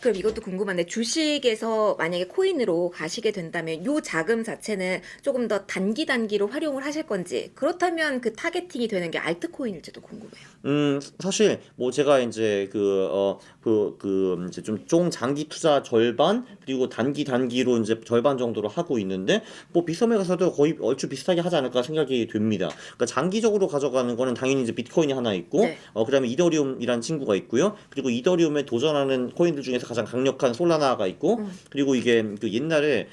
그럼 이것도 궁금한데 주식에서 만약에 코인으로 가시게 된다면 요 자금 자체는 조금 더 단기로 활용을 하실 건지 그렇다면 그 타겟팅이 되는 게 알트코인일지도 궁금해요. 사실 뭐 제가 이제 이제 좀 장기 투자 절반 그리고 단기로 이제 절반 정도로 하고 있는데 뭐 빗썸에 가서도 거의 얼추 비슷하게 하지 않을까 생각이 됩니다. 그러니까 장기적으로 가져가는 거는 당연히 이제 비트코인이 하나 있고 네. 그다음에 이더리움이라는 친구가 있고요. 그리고 이더리움에 도전하는 코인들 중에서 가장 강력한 솔라나가 있고 그리고 이게 그 옛날에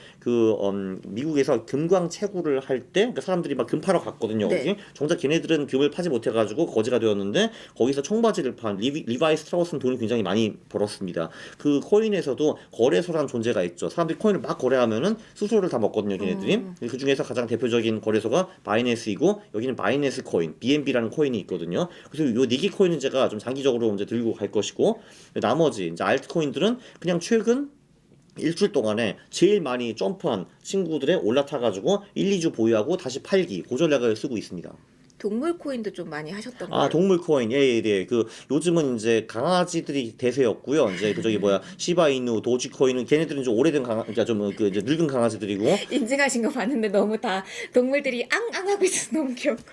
미국에서 금광 채굴을 할 때 그러니까 사람들이 막 금 파러 갔거든요. 네. 거기 정작 걔네들은 금을 파지 못해가지고 거지가 되었는데 거기서 청바지를 판 리바이 스트라우스는 돈을 굉장히 많이 벌었습니다. 그 코인에서도 거래소라는 존재가 있죠. 사람들이 코인을 막 거래하면은 수수료를 다 먹거든요, 걔네들이. 그 중에서 가장 대표적인 거래소가 바이낸스이고 여기는 바이낸스 코인, BNB라는 코인이 있거든요. 그래서 요 니기 코인은 제가 좀 장기적으로 이제 들고 갈 것이고 나머지 이제 알트코인들은 그냥 최근 일주일 동안에 제일 많이 점프한 친구들에 올라타가지고 1, 2주 보유하고 다시 팔기 그 전략을 쓰고 있습니다. 동물 코인도 좀 많이 하셨던 아, 걸로. 동물 코인. 예, 예, 예. 그 요즘은 이제 강아지들이 대세였고요. 이제 그 저기 뭐야 시바이누, 도지코인은 걔네들은 좀 오래된 그러니까 좀 그 이제 늙은 강아지들이고 인증하신 거 봤는데 너무 다 동물들이 앙앙하고 있어서 너무 귀엽고.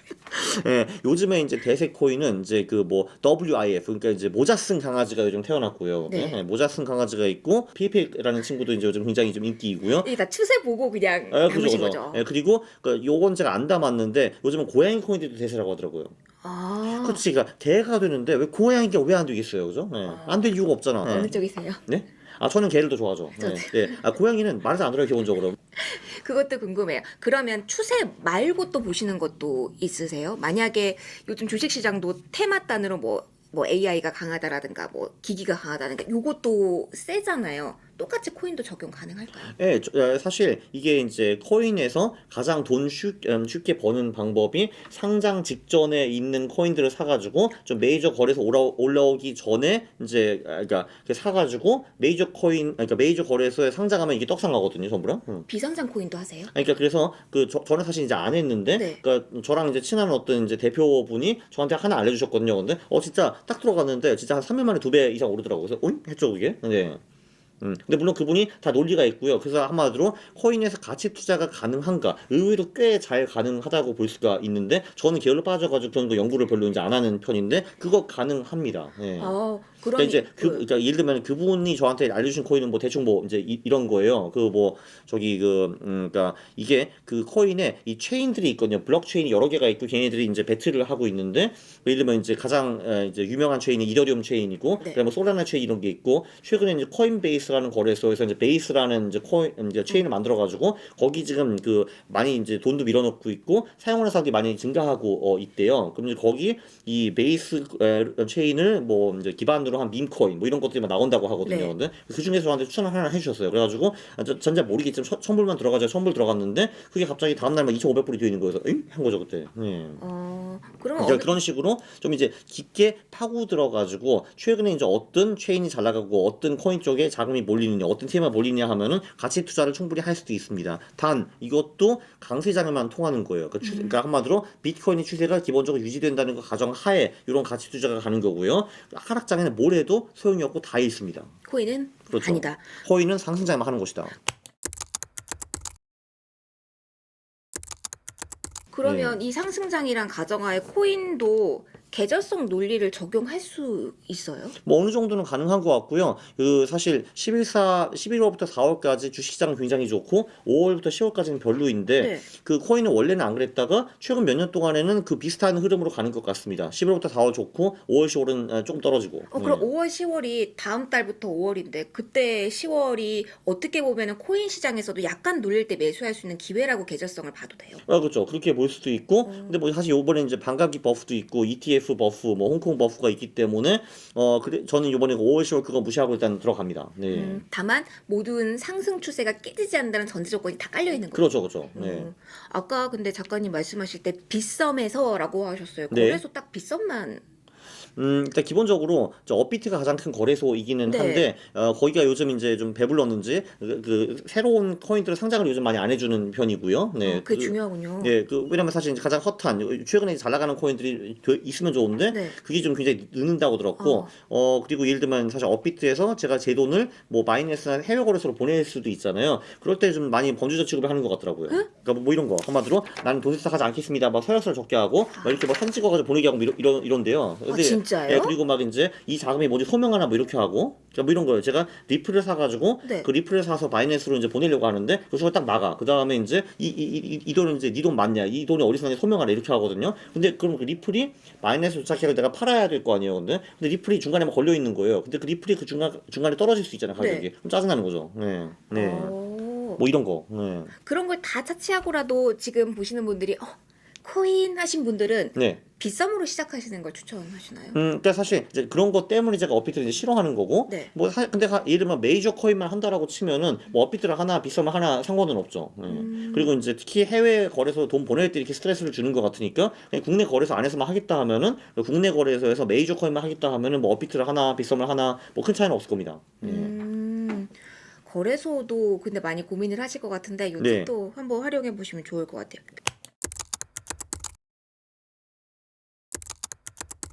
예, 요즘에 이제 대세 코인은 이제 그 뭐 WIF 그러니까 이제 모자 쓴 강아지가 요즘 태어났고요. 네. 예, 모자 쓴 강아지가 있고 피피라는 친구도 이제 요즘 굉장히 좀 인기이고요. 이게 다 추세 보고 그냥 예, 담으신 그죠. 거죠. 예, 그리고 그 요건 제가 안 담았는데 요즘은 고양이 코인들도 대세라고 하더라고요. 아, 그렇지, 그러니까 개가 되는데 왜 고양이가 왜 안 되겠어요, 그죠? 예, 안 될 이유가 없잖아. 어느 예. 쪽이세요? 네? 아, 저는 개를 더 좋아하죠. 네. 네. 아, 고양이는 말도 안 들어요, 기본적으로. 그것도 궁금해요. 그러면 추세 말고 또 보시는 것도 있으세요? 만약에 요즘 주식시장도 테마단으로 뭐 AI가 강하다라든가 뭐 기기가 강하다든가 요것도 세잖아요. 똑같이 코인도 적용 가능할까요? 예, 사실 이게 이제 코인에서 가장 쉽게 버는 방법이 상장 직전에 있는 코인들을 사가지고 좀 메이저 거래소 올라오기 전에 이제 그러니까 이렇게 사가지고 그러니까 메이저 거래소에 상장하면 이게 떡상하거든요, 전부 다. 비상장 코인도 하세요? 그러니까 그래서 저는 사실 이제 안 했는데 네. 그러니까 저랑 이제 친한 어떤 이제 대표분이 저한테 하나 알려주셨거든요. 근데 진짜 딱 들어갔는데 진짜 한 3년 만에 2배 이상 오르더라고요. 그래서 했죠 그게. 네. 근데 물론 그분이 다 논리가 있고요. 그래서 한마디로 코인에서 가치 투자가 가능한가? 의외로 꽤 잘 가능하다고 볼 수가 있는데 저는 게을러 빠져가지고 그런 거 연구를 별로 이제 안 하는 편인데 그거 가능합니다. 예. 그러니까 그럼 이제 그러니까 예를 들면 그분이 저한테 알려주신 코인은 뭐 대충 뭐 이제 이런 거예요. 그 뭐 저기 그러니까 이게 그 코인에 이 체인들이 있거든요. 블록체인이 여러 개가 있고 걔네들이 이제 배틀을 하고 있는데 예를 들면 이제 가장 이제 유명한 체인이 이더리움 체인이고 네. 그다음에 솔라나 체인 이런 게 있고 최근에 이제 코인베이스라는 거래소에서 이제 베이스라는 이제 이제 체인을 만들어 가지고 거기 지금 그 많이 이제 돈도 밀어넣고 있고 사용하는 사람들이 많이 증가하고 있대요. 그럼 이제 거기 이 베이스 체인을 뭐 이제 기반으로 한 밈코인 뭐 이런 것들이 막 나온다고 하거든요. 네. 근데 그 중에서 저한테 추천을 하나 해주셨어요. 그래가지고 전자 모르겠지만 천불만 들어가자 천불 들어갔는데 그게 갑자기 다음날 막 2,500불이 되어 있는 거예요. 그래서 응? 한 거죠 그때. 네. 그러면 그러니까 그런 식으로 좀 이제 깊게 파고 들어가지고 최근에 이제 어떤 체인이 잘 나가고 어떤 코인 쪽에 자금이 몰리느냐 어떤 테마 몰리느냐 하면은 가치 투자를 충분히 할 수도 있습니다. 단 이것도 강세장에만 통하는 거예요. 그러니까 한마디로 비트코인의 추세가 기본적으로 유지된다는 거 가정 하에 이런 가치 투자가 가는 거고요. 하락장에는 뭘 해도 소용이 없고 다 잃습니다. 코인은 그렇죠. 아니다. 코인은 상승장에만 하는 것이다. 그러면 이 상승장이랑 가정하에 코인도 계절성 논리를 적용할 수 있어요? 뭐 어느 정도는 가능한 것 같고요. 그 사실 11월부터 4월까지 주식시장은 굉장히 좋고 5월부터 10월까지는 별로인데 네. 그 코인은 원래는 안 그랬다가 최근 몇 년 동안에는 그 비슷한 흐름으로 가는 것 같습니다. 11월부터 4월 좋고 5월, 10월은 조금 떨어지고. 그럼 5월, 10월이 다음 달부터 5월인데 그때 10월이 어떻게 보면은 코인 시장에서도 약간 눌릴 때 매수할 수 있는 기회라고 계절성을 봐도 돼요. 그렇죠. 그렇게 볼 수도 있고, 근데 뭐 사실 요번에 이제 반감기 버프도 있고, ETF 버프, 뭐 홍콩 버프가 있기 때문에, 그래, 저는 요번에 5월, 10월 그거 무시하고 일단 들어갑니다. 네. 다만 모든 상승 추세가 깨지지 않는다는 전제 조건이 다 깔려 있는 거예요. 그렇죠, 그렇죠. 네. 아까 근데 작가님 말씀하실 때 빗썸에서라고 하셨어요. 네. 거래소 딱 빗썸만 일단 기본적으로 저 업비트가 가장 큰 거래소이기는 네. 한데 거기가 요즘 이제 좀 배불렀는지 그 새로운 코인들을 상장을 요즘 많이 안 해주는 편이고요. 네, 그게 중요하군요. 예, 왜냐면 사실 이제 가장 핫한 최근에 잘 나가는 코인들이 있으면 좋은데 네. 그게 좀 굉장히 늦는다고 들었고 그리고 예를 들면 사실 업비트에서 제가 제 돈을 뭐 마이너스나 해외 거래소로 보낼 수도 있잖아요. 그럴 때 좀 많이 번주적 취급을 하는 것 같더라고요. 그러니까 뭐 이런 거 한마디로 나는 돈 수탁하지 않겠습니다. 막 서약서를 적게 하고 막 이렇게 막 사진 찍어가지고 보내게 하고 뭐 이런데요. 근데 진짜요? 예, 그리고 막 이제 이 자금이 뭔지 소명하나 뭐 이렇게 하고 그러니까 뭐 이런 거예요. 제가 리플을 사가지고 네. 그 리플을 사서 마이너스로 이제 보내려고 하는데 그 순간 딱 나가. 그 다음에 이제 이 돈은 이제 네 돈 맞냐? 이 돈이 어디서 나냐 소명하라 이렇게 하거든요. 근데 그럼 그 리플이 마이너스 도착해서 내가 팔아야 될 거 아니에요, 근데 리플이 중간에 막 걸려 있는 거예요. 근데 그 리플이 그 중간에 떨어질 수 있잖아요, 가격이. 네. 그럼 짜증나는 거죠. 네, 네. 오. 뭐 이런 거. 네. 그런 걸 다 차치하고라도 지금 보시는 분들이 코인 하신 분들은 네. 비썸으로 시작하시는 걸 추천하시나요? 그러니까 사실 이제 그런 것 때문에 제가 업비트를 이제 싫어하는 거고, 네. 뭐 근데 예를 들면 메이저 코인만 한다라고 치면은 뭐 업비트를 하나 비썸을 하나 상관은 없죠. 예. 그리고 이제 특히 해외 거래소 돈 보낼 때 이렇게 스트레스를 주는 것 같으니까 그냥 국내 거래소 안에서만 하겠다 하면은 국내 거래소에서 메이저 코인만 하겠다 하면은 뭐 업비트를 하나 비썸을 하나 뭐 큰 차이는 없을 겁니다. 예. 거래소도 근데 많이 고민을 하실 것 같은데 이 네. 팁도 한번 활용해 보시면 좋을 것 같아요.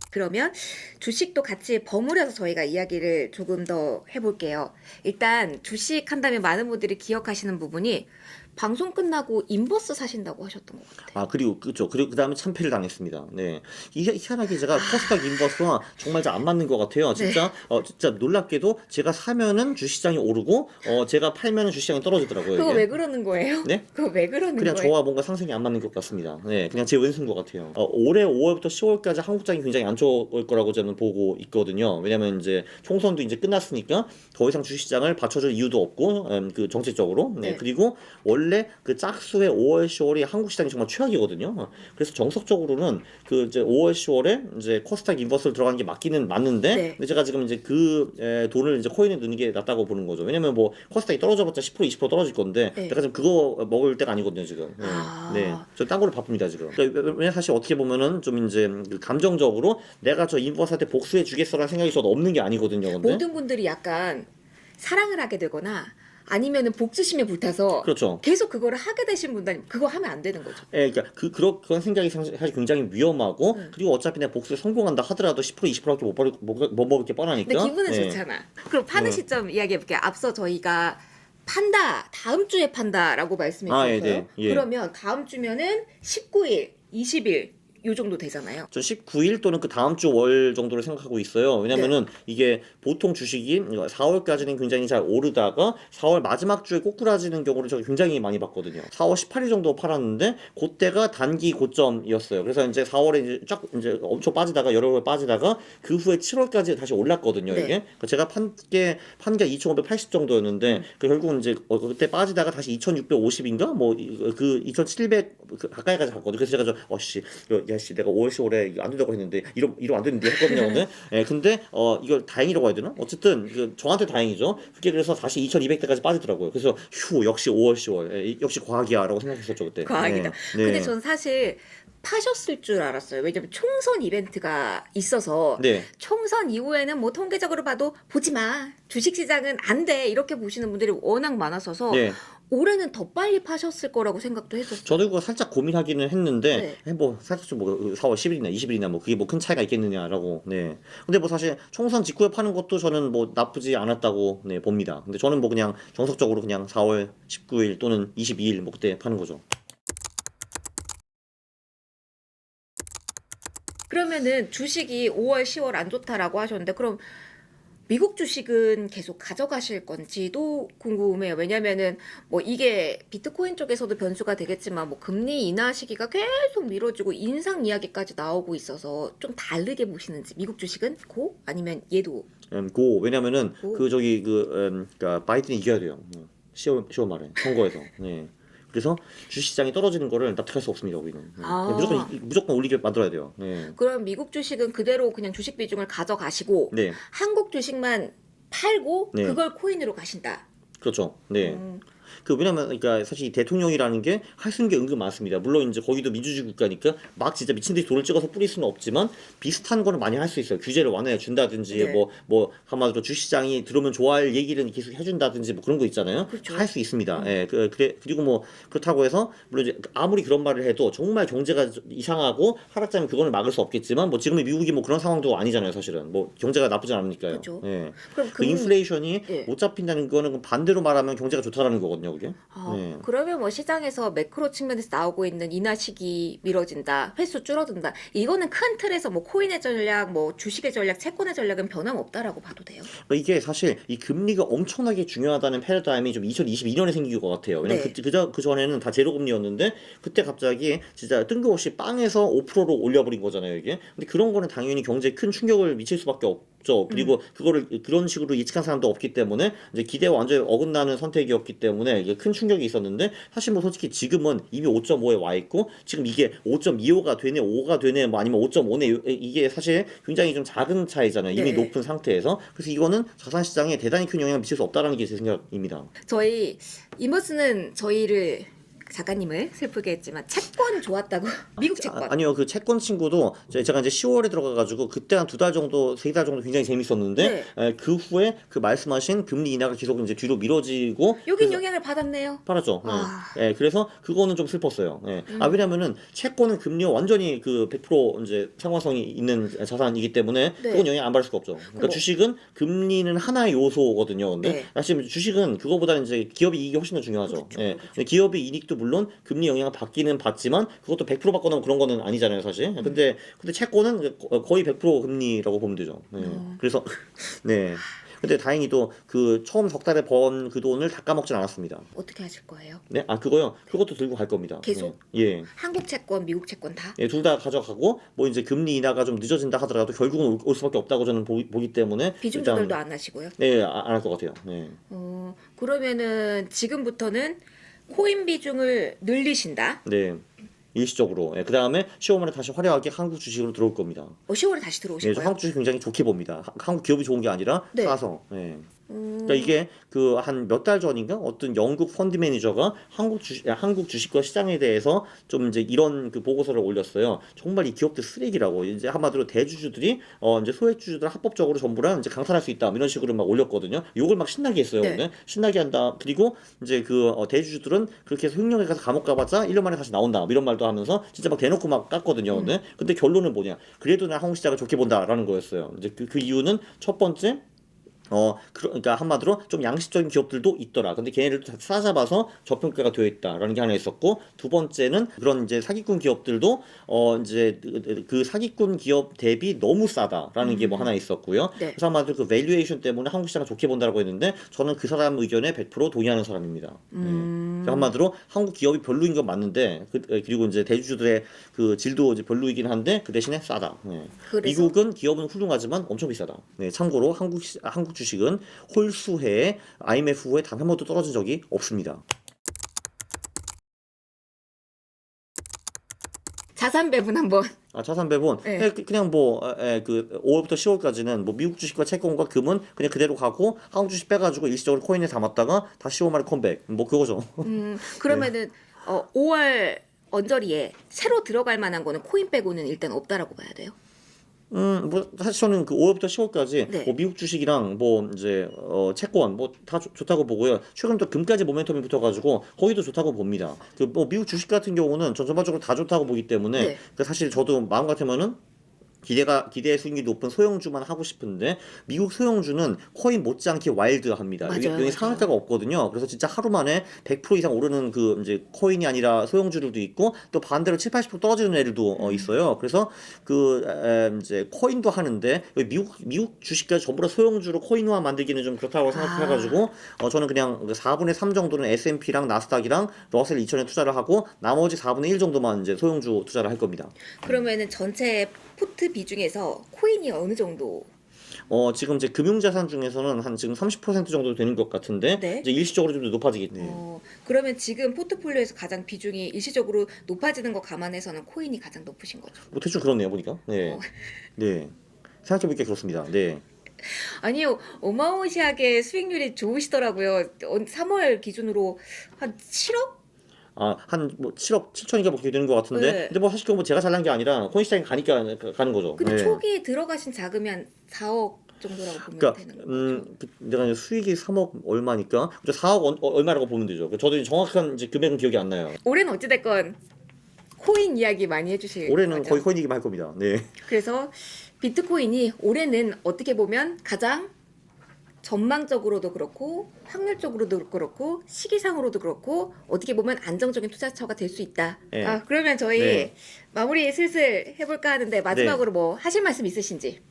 그러면 주식도 같이 버무려서 저희가 이야기를 조금 더 해볼게요. 일단 주식 한다면 많은 분들이 기억하시는 부분이 방송 끝나고 인버스 사신다고 하셨던 것 같아요. 아 그리고 그죠. 그리고 그 다음에 참패를 당했습니다. 네. 이게 희한하게 제가 코스닥 인버스와 정말 잘 안 맞는 것 같아요. 진짜 진짜 놀랍게도 제가 사면은 주시장이 오르고 제가 팔면은 주시장이 떨어지더라고요. 그거 이게. 왜 그러는 거예요? 네? 그거 왜 그러는 그냥 거예요? 저와 뭔가 상승이 안 맞는 것 같습니다. 네, 그냥 제 왼수인 것 같아요. 올해 5월부터 10월까지 한국장이 굉장히 안 좋을 거라고 저는 보고 있거든요. 왜냐면 이제 총선도 이제 끝났으니까 더 이상 주식시장을 받쳐줄 이유도 없고, 그 정책적으로. 네, 네. 그리고 원래 그 짝수의 5월, 10월이 한국 시장이 정말 최악이거든요. 그래서 정석적으로는 그 이제 5월, 10월에 이제 코스닥 인버스를 들어가는 게 맞기는 맞는데, 네. 근데 제가 지금 이제 돈을 이제 코인에 넣는 게 낫다고 보는 거죠. 왜냐면 뭐 코스닥이 떨어져봤자 10% 20% 떨어질 건데, 네. 내가 지금 그거 먹을 때가 아니거든요 지금. 네. 아. 네. 저 딴 거로 바쁩니다 지금. 그러니까 왜냐 사실 어떻게 보면은 좀 이제 그 감정적으로 내가 저 인버스한테 복수해 주겠어라는 생각이 저도 없는 게 아니거든요. 근데 모든 분들이 약간 사랑을 하게 되거나 아니면은 복수심에 불타서 그렇죠. 계속 그거를 하게 되신 분들 그거 하면 안 되는 거죠. 예, 그러니까 그런 생각이 사실 굉장히 위험하고 그리고 어차피 내가 복수에 성공한다 하더라도 10% 20%밖에 못 먹을 게 뻔하니까. 근데 기분은 예. 좋잖아. 그럼 파는 시점 이야기해 볼게요. 앞서 저희가 판다, 다음 주에 판다라고 말씀해 아, 주셨어요. 예, 네. 예. 그러면 다음 주면은 19일, 20일 요 정도 되잖아요. 전 19일 또는 그 다음 주 월 정도를 생각하고 있어요. 왜냐면은 이게 보통 주식이 4월까지는 굉장히 잘 오르다가 4월 마지막 주에 꼬꾸라지는 경우를 제가 굉장히 많이 봤거든요. 4월 18일 정도 팔았는데 그때가 단기 고점이었어요. 그래서 이제 4월에 이제 쫙 이제 엄청 빠지다가 여러 월 빠지다가 그 후에 7월까지 다시 올랐거든요. 네. 이게 그러니까 제가 판 게 2,580 정도였는데 결국은 이제 그때 빠지다가 다시 2,650인가 뭐 그 2,700 가까이까지 갔거든요. 그래서 제가 어씨 야씨 내가 5월 10월에 안 된다고 했는데 이러면 안 되는데 했거든요. 근데 근데 이걸 다행이라고 해야 되나? 어쨌든 저한테 다행이죠. 그게 그래서 다시 2,200대까지 빠지더라고요. 그래서 휴 역시 5월 10월 역시 과학이야라고 생각했었죠 그때. 과학이다. 네. 근데 전 사실 파셨을 줄 알았어요. 왜냐면 총선 이벤트가 있어서 네. 총선 이후에는 뭐 통계적으로 봐도 보지 마. 주식시장은 안 돼. 이렇게 보시는 분들이 워낙 많았어서 네. 올해는 더 빨리 파셨을 거라고 생각도 했었어요. 저도 그거 살짝 고민하기는 했는데 네. 뭐 살짝 좀뭐 4월 10일이나 20일이나 뭐 그게 뭐 큰 차이가 있겠느냐라고. 네. 근데 뭐 사실 총선 직후에 파는 것도 저는 뭐 나쁘지 않았다고 네, 봅니다. 근데 저는 뭐 그냥 정석적으로 그냥 4월 19일 또는 22일 뭐 그때 파는 거죠. 그러면은 주식이 5월, 10월 안 좋다라고 하셨는데 그럼 미국 주식은 계속 가져가실 건지도 궁금해요. 왜냐면은 뭐 이게 비트코인 쪽에서도 변수가 되겠지만 뭐 금리 인하 시기가 계속 미뤄지고 인상 이야기까지 나오고 있어서 좀 다르게 보시는지 미국 주식은 고 아니면 얘도 왜냐면은 고. 그러니까 바이든이 이겨야 돼요. 10월 말에 선거에서. 네. 그래서 주식시장이 떨어지는 거를 납득할 수 없습니다. 우리는. 네. 아. 무조건 올리게 만들어야 돼요. 네. 그럼 미국 주식은 그대로 그냥 주식 비중을 가져가시고 네. 한국 주식만 팔고 네. 그걸 코인으로 가신다. 그렇죠. 네. 왜냐면 그러니까 사실 이 대통령이라는 게 할 수 있는 게 은근 많습니다. 물론 이제 거기도 민주주의 국가니까 막 진짜 미친 듯이 돈을 찍어서 뿌릴 수는 없지만 비슷한 거는 많이 할 수 있어요. 규제를 완화해 준다든지 네. 뭐 한마디로 주시장이 들어오면 좋아할 얘기를 계속 해준다든지 뭐 그런 거 있잖아요. 그렇죠. 할 수 있습니다. 예, 그리고 뭐 그렇다고 해서 물론 이제 아무리 그런 말을 해도 정말 경제가 이상하고 하락장면 그거는 막을 수 없겠지만 뭐 지금의 미국이 뭐 그런 상황도 아니잖아요. 사실은 뭐 경제가 나쁘지 않으니까요. 그렇죠. 예. 그럼 그 인플레이션이 예. 못 잡힌다는 거는 반대로 말하면 경제가 좋다라는 거거든요, 그게. 예. 그러면 뭐 시장에서 매크로 측면에서 나오고 있는 인하식이 미뤄진다, 횟수 줄어든다. 이거는 큰 틀에서 뭐 코인의 전략, 뭐 주식의 전략, 채권의 전략은 변함없다라고 봐도 돼요. 그러니까 이게 사실 이 금리가 엄청나게 중요하다는 패러다임이 좀 2022년에 생긴 것 같아요. 왜냐면 네. 그 전에는 다 제로 금리였는데 그때 갑자기 진짜 뜬금없이 빵에서 5%로 올려버린 거잖아요, 이게. 근데 그런 거는 당연히 경제에 큰 충격을 미칠 수밖에 없죠. 그리고 그거를 그런 식으로 예측한 사람도 없기 때문에 이제 기대와 완전히 어긋나는 선택이었기 때문에 이게 큰 충격이 있었는데 사실 뭐 솔직히 지금은 이미 5.5에 와 있고 지금 이게 5.25가 되네, 5가 되네, 뭐 아니면 5.5네 이게 사실 굉장히 좀 작은 차이잖아요. 이미 네. 높은 상태에서. 그래서 이거는 자산 시장에 대단히 큰 영향을 미칠 수 없다라는 게 제 생각입니다. 저희 이머스는 저희를 작가님을 슬프게 했지만 채권 좋았다고 미국 채권. 아니요, 그 채권 친구도 제가 이제 10월에 들어가가지고 그때 한 2달 정도, 3달 정도 굉장히 재밌었는데 네. 그 후에 그 말씀하신 금리 인하가 계속 이제 뒤로 미뤄지고 여긴 영향을 받았네요. 팔았죠. 아. 예, 그래서 그거는 좀 슬펐어요. 예. 왜냐면은 채권은 금리와 완전히 그 100% 이제 상관성이 있는 자산이기 때문에 네. 그건 영향 안 받을 수가 없죠. 그러니까 뭐. 주식은 금리는 하나의 요소거든요. 근데 네. 사실 주식은 그거보다는 이제 기업의 이익이 훨씬 더 중요하죠. 그렇죠, 예. 그렇죠. 근데 기업의 이익도 물론 금리 영향을 받기는 받지만 그것도 100% 받거나 그런 거는 아니잖아요, 사실. 근데 채권은 거의 100% 금리라고 보면 되죠. 예. 그래서 네. 근데 다행히도 그 처음 석 달에 번 그 돈을 다 까먹진 않았습니다. 어떻게 하실 거예요? 네, 그거요. 그것도 들고 갈 겁니다. 계속? 예. 한국 채권, 미국 채권 다? 예, 둘 다 가져가고 뭐 이제 금리 인하가 좀 늦어진다 하더라도 결국은 올 수밖에 없다고 저는 보기 때문에 비중 일단, 조절도 안 하시고요. 네, 안 할 것 같아요. 네. 그러면은 지금부터는 코인 비중을 늘리신다. 네. 일시적으로. 예, 그 다음에 10월에 다시 화려하게 한국 주식으로 들어올 겁니다. 10월에 다시 들어오실 예, 저 거예요? 한국 주식 굉장히 좋게 봅니다. 한국 기업이 좋은 게 아니라 네. 싸서. 예. 그러니까 이게 그 한 몇 달 전인가 어떤 영국 펀드 매니저가 한국 주식과 시장에 대해서 좀 이제 이런 그 보고서를 올렸어요. 정말 이 기업들 쓰레기라고 이제 한마디로 대주주들이 이제 소액주주들 합법적으로 전부랑 이제 강탈할 수 있다 뭐 이런 식으로 막 올렸거든요. 욕을 막 신나게 했어요. 네. 오늘 신나게 한다. 그리고 이제 그 대주주들은 그렇게 해서 횡령에 가서 감옥 가봤자 1년 만에 다시 나온다 뭐 이런 말도 하면서 진짜 막 대놓고 막 깠거든요. 근데 결론은 뭐냐? 그래도 나 한국 시장을 좋게 본다라는 거였어요. 이제 그 이유는 첫 번째. 그러니까 한마디로 좀 양식적인 기업들도 있더라. 근데 걔네들도 다 싸잡아서 저평가가 되어 있다라는 게 하나 있었고, 두 번째는 그런 이제 사기꾼 기업들도 이제 그 사기꾼 기업 대비 너무 싸다라는 게 뭐 하나 있었고요. 네. 그래서 한마디로 그 밸류에이션 때문에 한국 시장을 좋게 본다라고 했는데 저는 그 사람 의견에 100% 동의하는 사람입니다. 그러니까 한마디로 한국 기업이 별로인 건 맞는데 그리고 이제 대주주들의 그 질도 이제 별로이긴 한데 그 대신에 싸다. 그래서? 미국은 기업은 훌륭하지만 엄청 비싸다. 참고로 한국 주식은 홀수해 IMF 후에 단 한 번도 떨어진 적이 없습니다. 자산 배분 한번. 자산 배분 네. 그냥 뭐 그 5월부터 10월까지는 뭐 미국 주식과 채권과 금은 그냥 그대로 가고 한국 주식 빼가지고 일시적으로 코인에 담았다가 다시 10월 말에 컴백 뭐 그거죠. 그러면은 5월 언저리에 새로 들어갈 만한 거는 코인 빼고는 일단 없다라고 봐야 돼요. 뭐 사실 저는 그 5월부터 10월까지 네. 뭐 미국 주식이랑 뭐 이제 채권 뭐 다 좋다고 보고요. 최근 또 금까지 모멘텀이 붙어가지고 거기도 좋다고 봅니다. 그 뭐 미국 주식 같은 경우는 전 전반적으로 다 좋다고 보기 때문에 네. 그 사실 저도 마음 같으면은 기대의 수익이 높은 소형주만 하고 싶은데 미국 소형주는 코인 못지않게 와일드합니다. 맞아요, 여기 맞아요. 상한가가 없거든요. 그래서 진짜 하루 만에 100% 이상 오르는 그 이제 코인이 아니라 소형주들도 있고 또 반대로 70-80% 떨어지는 애들도 있어요. 그래서 그 이제 코인도 하는데 미국 주식까지 전부 다 소형주로 코인화 만들기는 좀 그렇다고 생각해가지고 저는 그냥 4분의 3 정도는 S&P랑 나스닥이랑 러셀 2000에 투자를 하고 나머지 4분의 1 정도만 이제 소형주 투자를 할 겁니다. 그러면은 전체 포트 비중에서 코인이 어느 정도? 지금 이제 금융자산 중에서는 한 지금 30% 정도 되는 것 같은데 네. 이제 일시적으로 좀 더 높아지겠네. 그러면 지금 포트폴리오에서 가장 비중이 일시적으로 높아지는 거 감안해서는 코인이 가장 높으신 거죠. 뭐 대충 그렇네요 보니까. 네, 네. 생각해보니까 그렇습니다. 네. 아니요, 어마어마하게 수익률이 좋으시더라고요. 3월 기준으로 한 7억? 한 뭐 7억 7천인가 뭐 그렇게 되는 것 같은데. 네. 근데 뭐 사실 그건 뭐 제가 잘난 게 아니라 코인 시장에 가니까 가는 거죠. 근데 네. 초기에 들어가신 자금이 한 4억 정도라고 보면 그러니까 되는 거죠. 내가 이제 수익이 3억 얼마니까 4억 얼마라고 보면 되죠. 저도 이제 정확한 이제 금액은 기억이 안 나요. 올해는 어찌됐건 코인 이야기 많이 해주실 올해는 거죠. 거의 코인 얘기만 할 겁니다. 네. 그래서 비트코인이 올해는 어떻게 보면 가장 전망적으로도 그렇고 확률적으로도 그렇고 시기상으로도 그렇고 어떻게 보면 안정적인 투자처가 될 수 있다. 네. 그러면 저희 네. 마무리 슬슬 해볼까 하는데 마지막으로 뭐 하실 말씀 있으신지?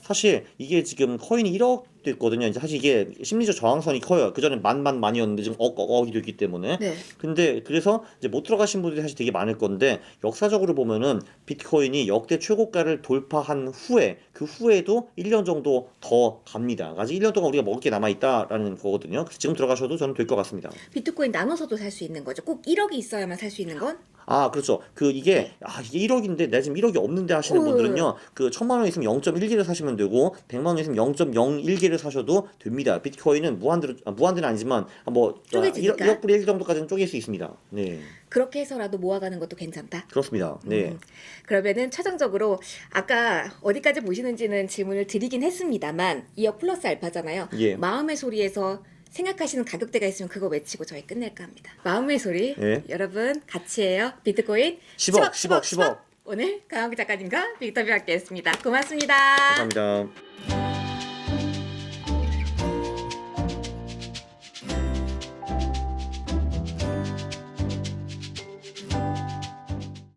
사실 이게 지금 코인이 1억 됐거든요. 이제 사실 이게 심리적 저항선이 커요. 그전에 만이었는데 지금 억이 됐기 때문에. 네. 근데 그래서 이제 못 들어가신 분들이 사실 되게 많을 건데 역사적으로 보면은 비트코인이 역대 최고가를 돌파한 후에 그 후에도 1년 정도 더 갑니다. 아직 1년 동안 우리가 먹을 게 남아 있다라는 거거든요. 그래서 지금 들어가셔도 저는 될 것 같습니다. 비트코인 나눠서도 살 수 있는 거죠. 꼭 1억이 있어야만 살 수 있는 건? 그렇죠. 이게 1억인데 내가 지금 1억이 없는데 하시는 분들은요. 그 1,000만 원 있으면 0.1개를 사시면 되고 100만 원 있으면 0.01개를 사셔도 됩니다. 비트코인은 무한대는 아니지만 쪼개지니까. 1억 분의 1 정도까지는 쪼갤 수 있습니다. 네. 그렇게 해서라도 모아가는 것도 괜찮다. 그렇습니다. 네. 그러면은 최종적으로 아까 어디까지 보시는지는 질문을 드리긴 했습니다만 2억 플러스 알파잖아요. 예. 마음의 소리에서 생각하시는 가격대가 있으면 그거 외치고 저희 끝낼까 합니다. 마음의 소리 예. 여러분 같이 해요. 비트코인 10억. 오늘 강학기 작가님과 빅터뷰 함께했습니다. 고맙습니다. 감사합니다.